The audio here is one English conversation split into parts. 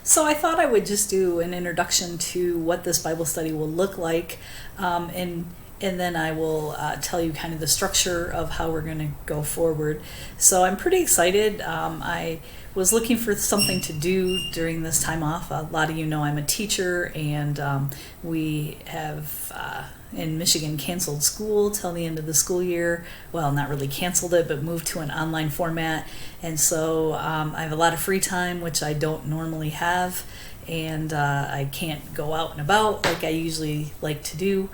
So I thought I would just do an introduction to what this Bible study will look like, and then I will tell you kind of the structure of how we're going to go forward. So I'm pretty excited. I was looking for something to do during this time off. A lot of you know I'm a teacher, and we have in Michigan canceled school till the end of the school year. Well, not really canceled it, but moved to an online format. And so I have a lot of free time, which I don't normally have, and I can't go out and about like I usually like to do.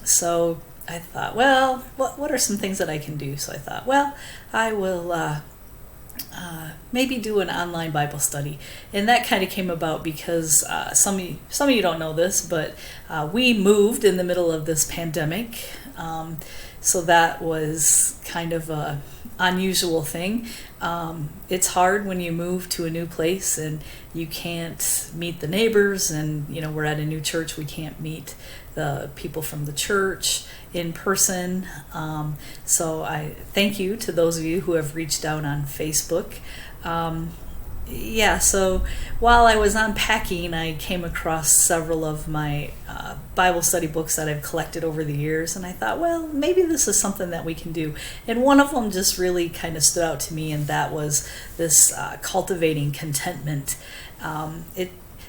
So I thought, well, what are some things that I can do? So I thought, well, I will maybe do an online Bible study. And that kind of came about because some of you don't know this, but we moved in the middle of this pandemic. So that was kind of a unusual thing. It's hard when you move to a new place and you can't meet the neighbors, and we're at a new church. We can't meet the people from the church in person. So I thank you to those of you who have reached out on Facebook. So while I was unpacking, I came across several of my Bible study books that I've collected over the years, and I thought, well, maybe this is something that we can do. And one of them just really kind of stood out to me, and that was this Cultivating Contentment.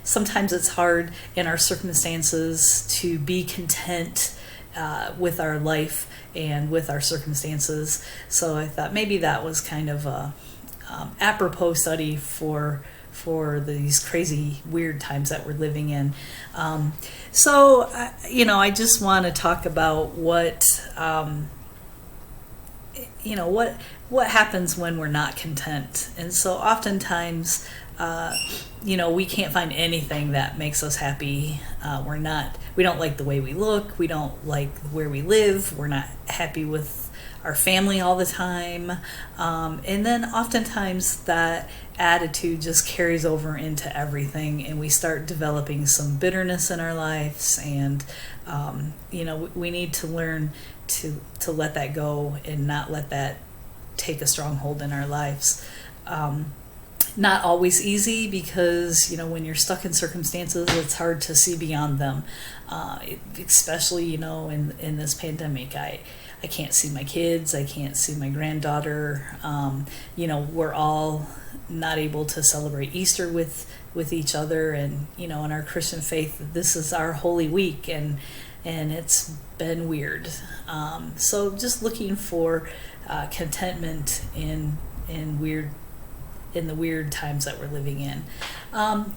Sometimes it's hard in our circumstances to be content with our life and with our circumstances. So I thought maybe that was kind of a apropos study for these crazy, weird times that we're living in. I just want to talk about what happens when we're not content. And so oftentimes, we can't find anything that makes us happy. We don't like the way we look. We don't like where we live. We're not happy with our family all the time. And then oftentimes that attitude just carries over into everything, and we start developing some bitterness in our lives. And, we need to learn to let that go and not let that take a stronghold in our lives. Not always easy, because when you're stuck in circumstances, it's hard to see beyond them, especially in this pandemic. I can't see my kids, I can't see my granddaughter. We're all not able to celebrate Easter with each other, and in our Christian faith, this is our Holy Week, and it's been weird. So just looking for contentment in the weird times that we're living in.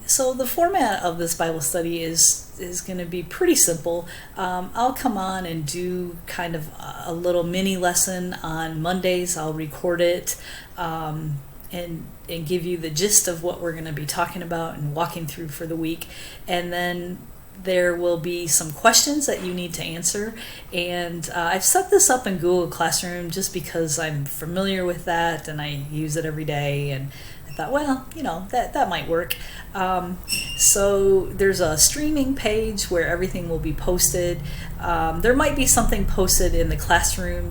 So the format of this Bible study is going to be pretty simple. I'll come on and do kind of a little mini lesson on Mondays. I'll record it and give you the gist of what we're going to be talking about and walking through for the week. And then there will be some questions that you need to answer. And I've set this up in Google Classroom just because I'm familiar with that and I use it every day. And I thought, well, that might work. So there's a streaming page where everything will be posted. There might be something posted in the classwork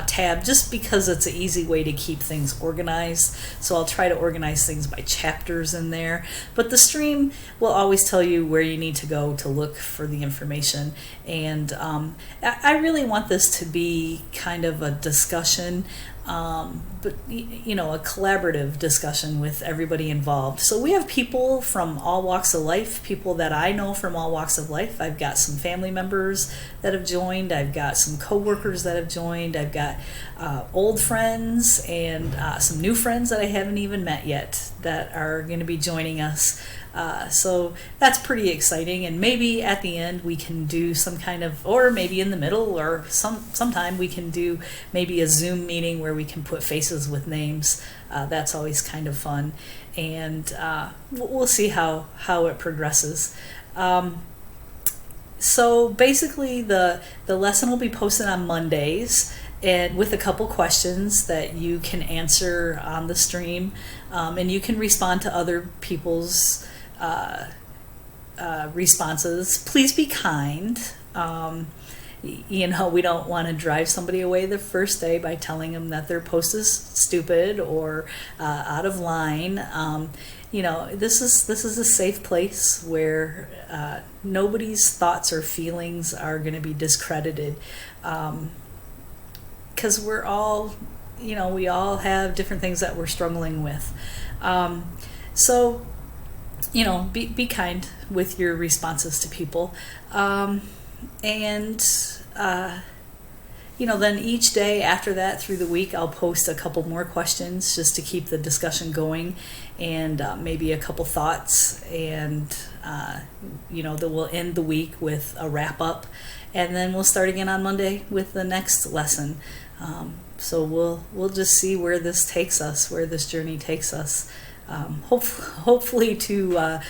tab, just because it's an easy way to keep things organized. So I'll try to organize things by chapters in there. But the stream will always tell you where you need to go to look for the information. And I really want this to be kind of a discussion, but a collaborative discussion with everybody involved. So we have people from all walks of life, people that I know from all walks of life. I've got some family members that have joined. I've got some coworkers that have joined. I've got old friends and some new friends that I haven't even met yet that are going to be joining us. So that's pretty exciting, and maybe at the end we can do some kind of, or maybe in the middle, or sometime we can do maybe a Zoom meeting where we can put faces with names. That's always kind of fun, and we'll see how it progresses. So basically the lesson will be posted on Mondays, and with a couple questions that you can answer on the stream, and you can respond to other people's responses. Please be kind, we don't want to drive somebody away the first day by telling them that their post is stupid or out of line. This is a safe place where nobody's thoughts or feelings are going to be discredited, because we're all, we all have different things that we're struggling with. So, be kind with your responses to people. Then each day after that through the week, I'll post a couple more questions just to keep the discussion going, and maybe a couple thoughts, and that we'll end the week with a wrap up, and then we'll start again on Monday with the next lesson. So we'll just see where this takes us, where this journey takes us. Hopefully to a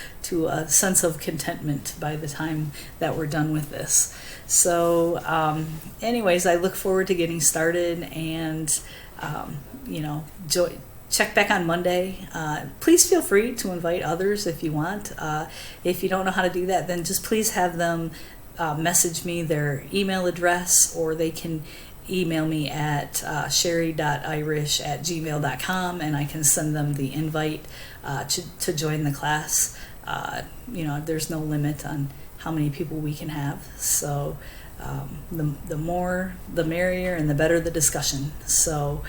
sense of contentment by the time that we're done with this. So anyways, I look forward to getting started, and check back on Monday. Please feel free to invite others if you want. If you don't know how to do that, then just please have them message me their email address, or they can email me at sherry.irish@gmail.com, and I can send them the invite to join the class. There's no limit on how many people we can have. So the more, the merrier, and the better the discussion. So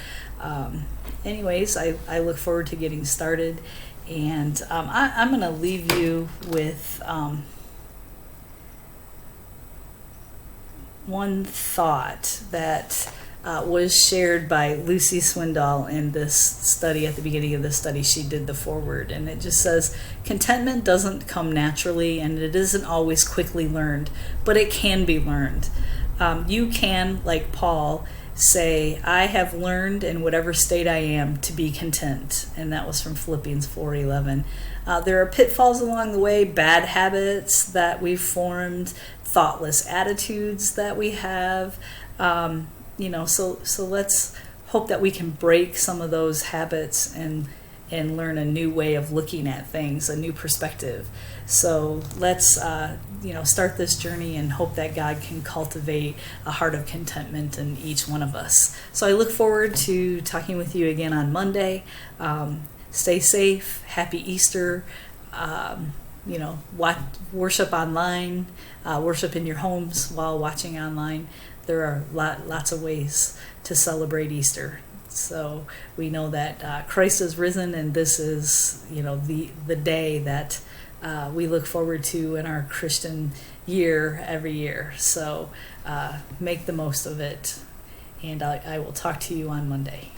anyways, I look forward to getting started. And I'm going to leave you with one thought that was shared by Lucy Swindoll in this study. At the beginning of the study, she did the foreword, and it just says, contentment doesn't come naturally, and it isn't always quickly learned, but it can be learned. You can, like Paul, say, I have learned in whatever state I am to be content. And that was from Philippians 4:11. There are pitfalls along the way, bad habits that we've formed, thoughtless attitudes that we have. So let's hope that we can break some of those habits and learn a new way of looking at things, a new perspective. So let's start this journey and hope that God can cultivate a heart of contentment in each one of us. So I look forward to talking with you again on Monday. Stay safe. Happy Easter. Worship online, worship in your homes while watching online. There are lots of ways to celebrate Easter. So we know that Christ is risen, and this is, the day that we look forward to in our Christian year every year. So make the most of it, and I will talk to you on Monday.